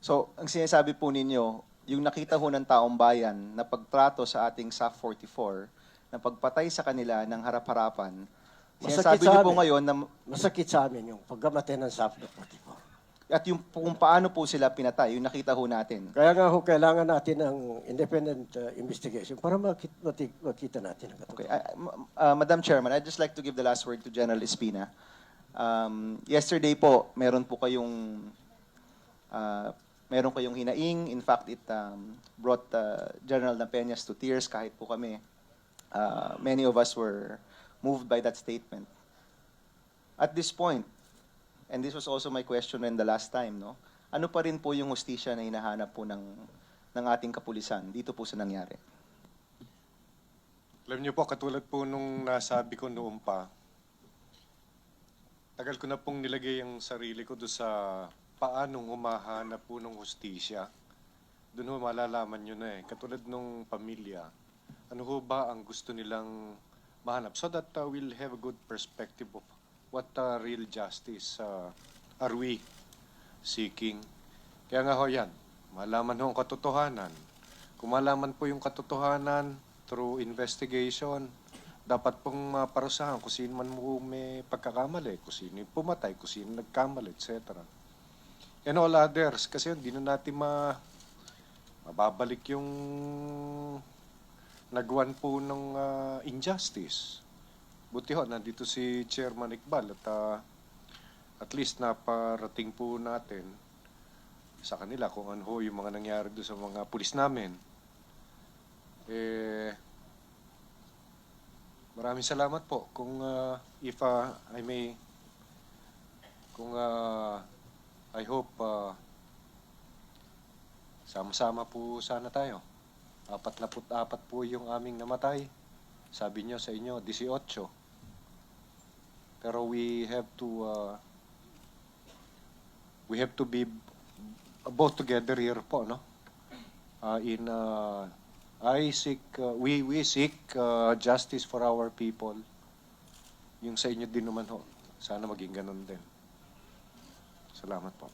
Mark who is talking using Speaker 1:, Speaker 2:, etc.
Speaker 1: So, ang sinasabi po ninyo, yung nakita ho ng taong bayan na pagtrato sa ating SAF 44, na pagpatay sa kanila ng harap-harapan,
Speaker 2: Masakit
Speaker 1: sinasabi
Speaker 2: sa
Speaker 1: niyo po
Speaker 2: amin.
Speaker 1: ngayon na,
Speaker 2: Masakit sa amin yung pagkamatay ng SAF na 44.
Speaker 1: at yung kung paano po sila pinatay, yung nakita ho natin.
Speaker 2: Kaya nga ho, kailangan natin ng independent investigation para makita natin ang
Speaker 1: Okay.
Speaker 2: katotohanan.
Speaker 1: Madam Chairman, I'd just like to give the last word to General Espina. Yesterday po, meron kayong hinaing. In fact, it brought General Napeñas to tears kahit po kami. Many of us were moved by that statement. At this point, and this was also my question when the last time, no? Ano pa rin po yung hustisya na hinahanap po ng ating kapulisan dito po sa nangyari?
Speaker 3: Alam niyo po, katulad po nung nasabi ko noon pa, tagal ko na pong nilagay ang sarili ko doon sa paanong humahanap po ng hustisya. Doon ho malalaman nyo na eh. Katulad nung pamilya, ano ho ba ang gusto nilang mahanap? So that we'll have a good perspective of what real justice are we seeking. Kaya nga ho yan, malaman ho ang katotohanan. Kung malaman po yung katotohanan through investigation, dapat pong maparusahan kung sino man mo may pagkakamali, kung sino yung pumatay, kung sino nagkamali, etc. And all others, kasi hindi na natin mababalik yung nagwan po ng injustice. Buti ho, nandito si Chairman Iqbal at least naparating po natin sa kanila kung ano ho yung mga nangyari doon sa mga pulis namin. Maraming salamat po. Kung if I may, kung I hope sama-sama po sana tayo. 44 po yung aming namatay. Sabi nyo sa inyo, 18. Pero we have to be both together here po, no? We seek justice for our people. Yung sa inyo din naman ho. Sana maging ganun din. Salamat po.